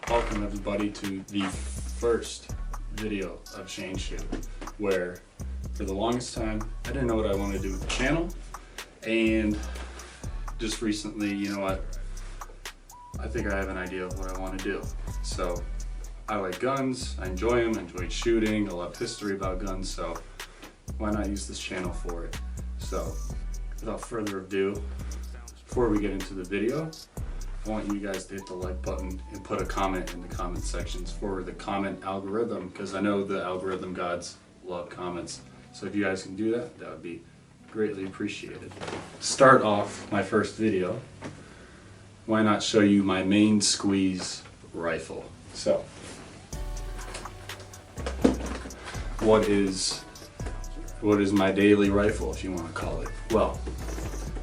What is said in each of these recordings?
Welcome everybody to the first video of Shane's Shoot, where for the longest time I didn't know what I wanted to do with the channel, and just recently, you know what, I think I have an idea of what I want to do. So I like guns, I enjoy them, I enjoy shooting, I love history about guns, so why not use this channel for it? So without further ado, before we get into the video, I want you guys to hit the like button and put a comment in the comment sections for the comment algorithm, because I know the algorithm gods love comments. So if you guys can do that, that would be greatly appreciated. Start off my first video, why not show you my main squeeze rifle? So, what is my daily rifle, if you want to call it? Well,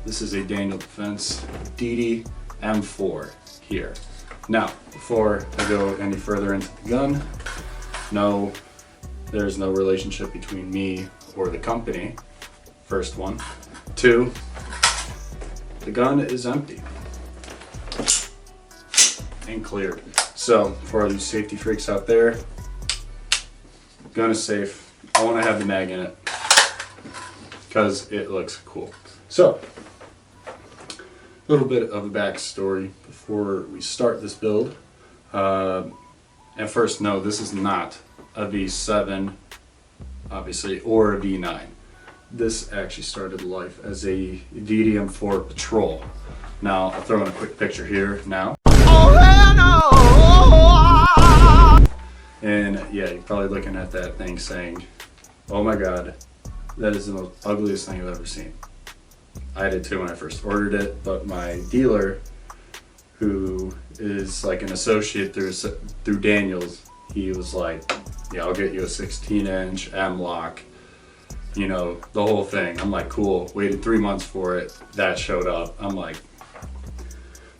this is a Daniel Defense DDM4 here. Now, before I go any further into the gun, no, there's no relationship between me or the company. First one. Two, the gun is empty and cleared. So, for all you safety freaks out there, gun is safe. I want to have the mag in it because it looks cool. So, a little bit of a backstory before we start this build. At first, no, this is not a V7, obviously, or a V9. This actually started life as a DDM4 patrol. Now, I'll throw in a quick picture here now. And yeah, you're probably looking at that thing saying, oh my god, that is the most ugliest thing I've ever seen. I did too when I first ordered it, but my dealer, who is like an associate through Daniel's, he was like, yeah, I'll get you a 16-inch M-lock, you know, the whole thing. I'm like, cool. Waited 3 months for it. That showed up. I'm like,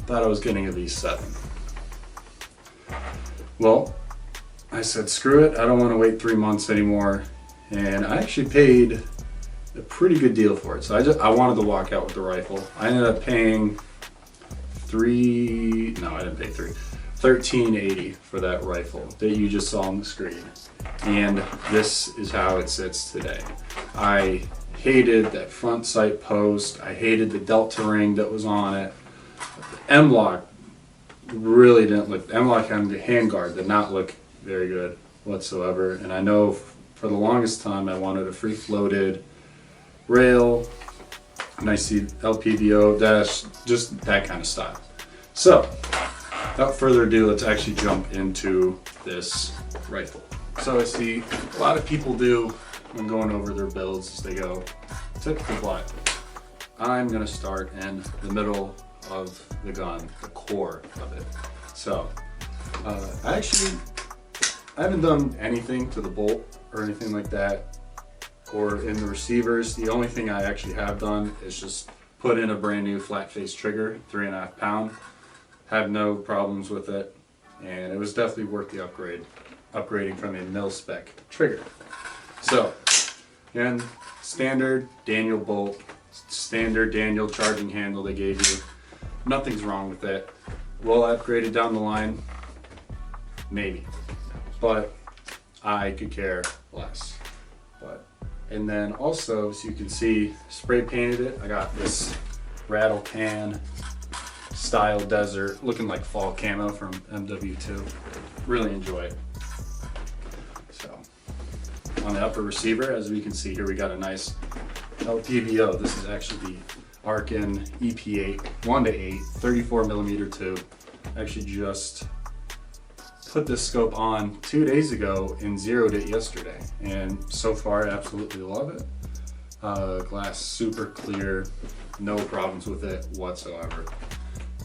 thought I was getting a V7. Well, I said, screw it. I don't want to wait 3 months anymore. And I actually paid a pretty good deal for it. So I wanted to walk out with the rifle. I ended up paying $13.80 for that rifle that you just saw on the screen. And this is how it sits today. I hated that front sight post. I hated the delta ring that was on it. The M-lock really didn't look, the M-lock on the handguard did not look very good whatsoever. And I know for the longest time I wanted a free floated rail, nice LPVO dash, just that kind of style. So, without further ado, let's actually jump into this rifle. So I see a lot of people do when going over their builds is they go, typical black. I'm gonna start in the middle of the gun, the core of it. So, I haven't done anything to the bolt or anything like that, or in the receivers. The only thing I actually have done is just put in a brand new flat face trigger, 3.5 pound. Had no problems with it, and it was definitely worth the upgrading from a mil spec trigger. So, again, standard Daniel bolt, standard Daniel charging handle they gave you. Nothing's wrong with it. Will I upgrade it down the line? Maybe, but I could care less. And then also, as you can see, spray painted it. I got this rattle can style desert, looking like fall camo from MW2. Really enjoy it. So, on the upper receiver, as we can see here, we got a nice LPVO. This is actually the Arkin EP8 1:8 34mm tube. Actually just put this scope on 2 days ago and zeroed it yesterday, and so far I absolutely love it. Glass super clear, no problems with it whatsoever.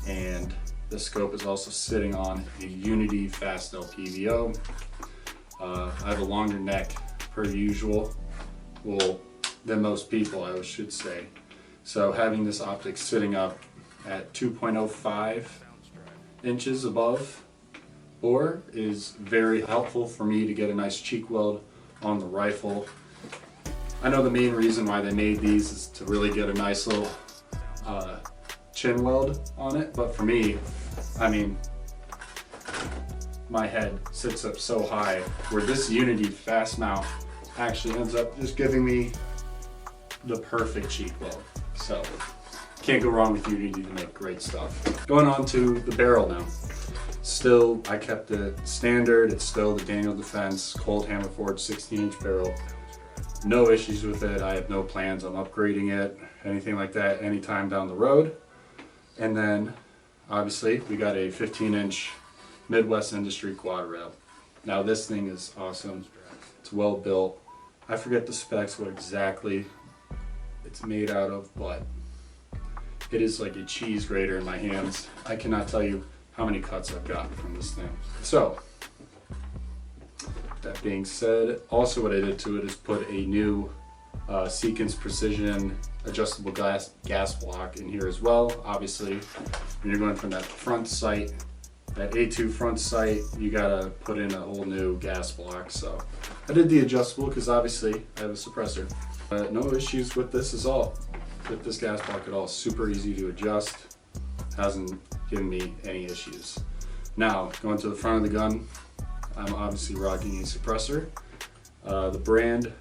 And the scope is also sitting on a Unity fast LPVO. I have a longer neck per usual, well, than most people I should say. So having this optic sitting up at 2.05 inches above bore is very helpful for me to get a nice cheek weld on the rifle. I know the main reason why they made these is to really get a nice little chin weld on it, but for me, I mean, my head sits up so high where this Unity fast mount actually ends up just giving me the perfect cheek weld. So can't go wrong with Unity to make great stuff. Going on to the barrel now. Still, I kept it standard. It's still the Daniel Defense cold hammer forged 16-inch barrel. No issues with it. I have no plans on upgrading it, anything like that, anytime down the road. And then, obviously, we got a 15-inch Midwest Industry quad rail. Now this thing is awesome. It's well built. I forget the specs, what exactly it's made out of, but it is like a cheese grater in my hands. I cannot tell you how many cuts I've gotten from this thing. So, that being said, also what I did to it is put a new Sequence Precision adjustable gas block in here as well. Obviously, when you're going from that front sight, that A2 front sight, you gotta put in a whole new gas block. So I did the adjustable because obviously I have a suppressor. No issues with this with this gas block at all. Super easy to adjust. Hasn't given me any issues. Now, going to the front of the gun, I'm obviously rocking a suppressor. The brand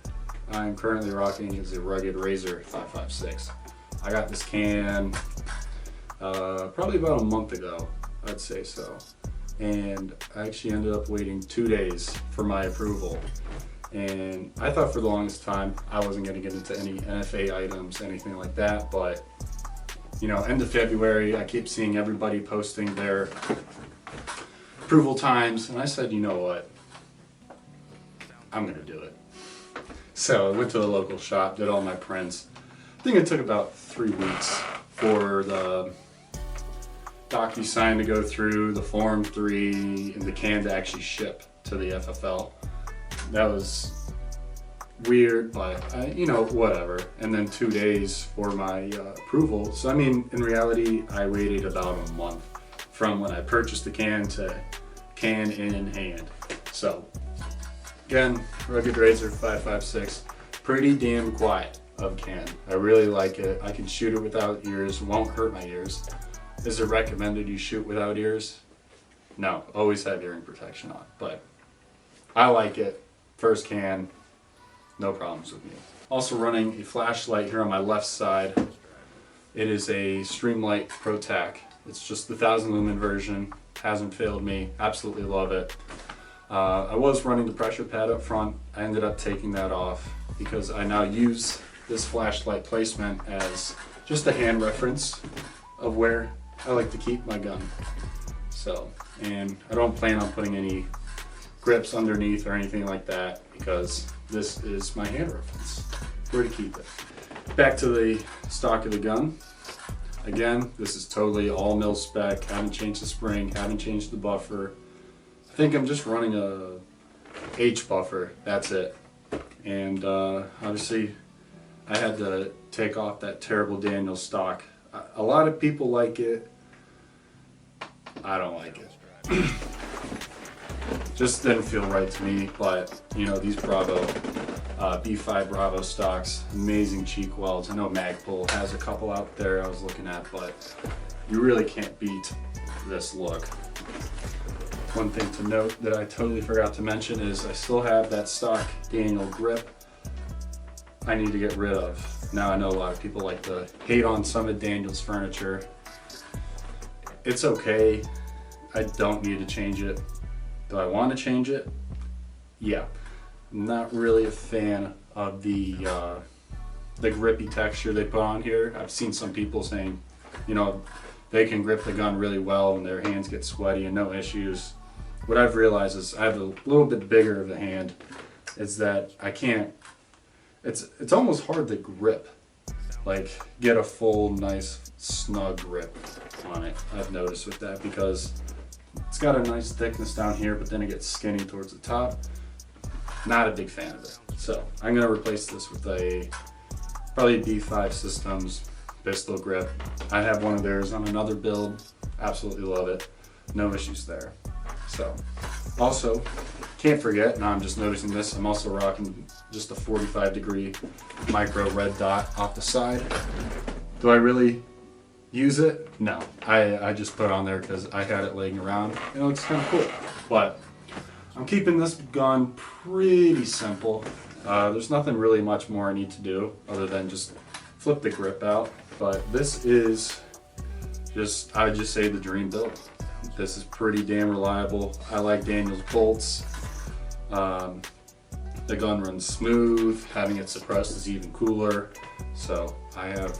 I'm currently rocking is a Rugged Razor 556. I got this can probably about a month ago, I'd say so. And I actually ended up waiting 2 days for my approval. And I thought for the longest time I wasn't going to get into any NFA items, anything like that, but you know, end of February, I keep seeing everybody posting their approval times, and I said, you know what, I'm going to do it. So I went to the local shop, did all my prints. I think it took about 3 weeks for the DocuSign to go through, the Form 3, and the can to actually ship to the FFL. That was weird, but you know, whatever. And then 2 days for my approval. So I mean, in reality, I waited about a month from when I purchased the can to can in hand. So again, Rugged Razor 556, pretty damn quiet of can. I really like it. I can shoot it without ears, won't hurt my ears. Is it recommended you shoot without ears? No, always have hearing protection on, but I like it. First can, no problems with me. Also running a flashlight here on my left side. It is a Streamlight Pro Tac. It's just the 1000 lumen version. Hasn't failed me. Absolutely love it. I was running the pressure pad up front. I ended up taking that off because I now use this flashlight placement as just a hand reference of where I like to keep my gun. So, and I don't plan on putting any grips underneath or anything like that because this is my hand reference, where to keep it. Back to the stock of the gun. Again, this is totally all mil spec, haven't changed the spring, haven't changed the buffer. I think I'm just running a H buffer, that's it. And obviously I had to take off that terrible Daniel stock. A lot of people like it, I don't like it. Just didn't feel right to me, but you know, these Bravo, B5 Bravo stocks, amazing cheek welds. I know Magpul has a couple out there I was looking at, but you really can't beat this look. One thing to note that I totally forgot to mention is I still have that stock Daniel grip I need to get rid of. Now I know a lot of people like to hate on some of Daniel's furniture. It's okay, I don't need to change it. Do I want to change it? Yeah. I'm not really a fan of the grippy texture they put on here. I've seen some people saying, you know, they can grip the gun really well and their hands get sweaty and no issues. What I've realized is I have a little bit bigger of a hand, is that I can't, it's almost hard to grip, like get a full nice snug grip on it. I've noticed with that because it's got a nice thickness down here, but then it gets skinny towards the top. Not a big fan of it. So I'm gonna replace this with probably B5 Systems pistol grip. I have one of theirs on another build. Absolutely love it. No issues there. So also, can't forget, now I'm just noticing this, I'm also rocking just a 45-degree micro red dot off the side. Do I really use it? No, I just put it on there because I had it laying around and it looks kind of cool. But I'm keeping this gun pretty simple. There's nothing really much more I need to do other than just flip the grip out. But this is I would just say the dream build. This is pretty damn reliable. I like Daniel's bolts. The gun runs smooth. Having it suppressed is even cooler. So I have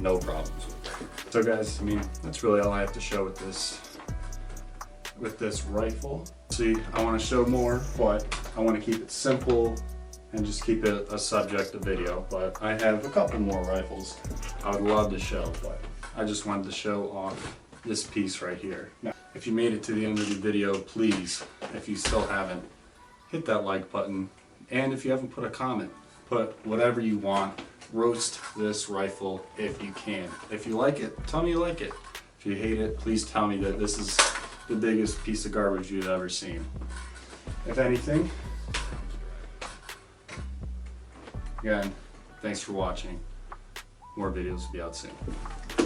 no problems with it. So guys, I mean, that's really all I have to show with this rifle. See, I want to show more, but I want to keep it simple and just keep it a subjective video. But I have a couple more rifles I would love to show, but I just wanted to show off this piece right here. Now, if you made it to the end of the video, please, if you still haven't, hit that like button. And if you haven't put a comment, put whatever you want. Roast this rifle if you can. If you like it, tell me you like it. If you hate it, please tell me that this is the biggest piece of garbage you've ever seen. If anything, again, thanks for watching. More videos will be out soon.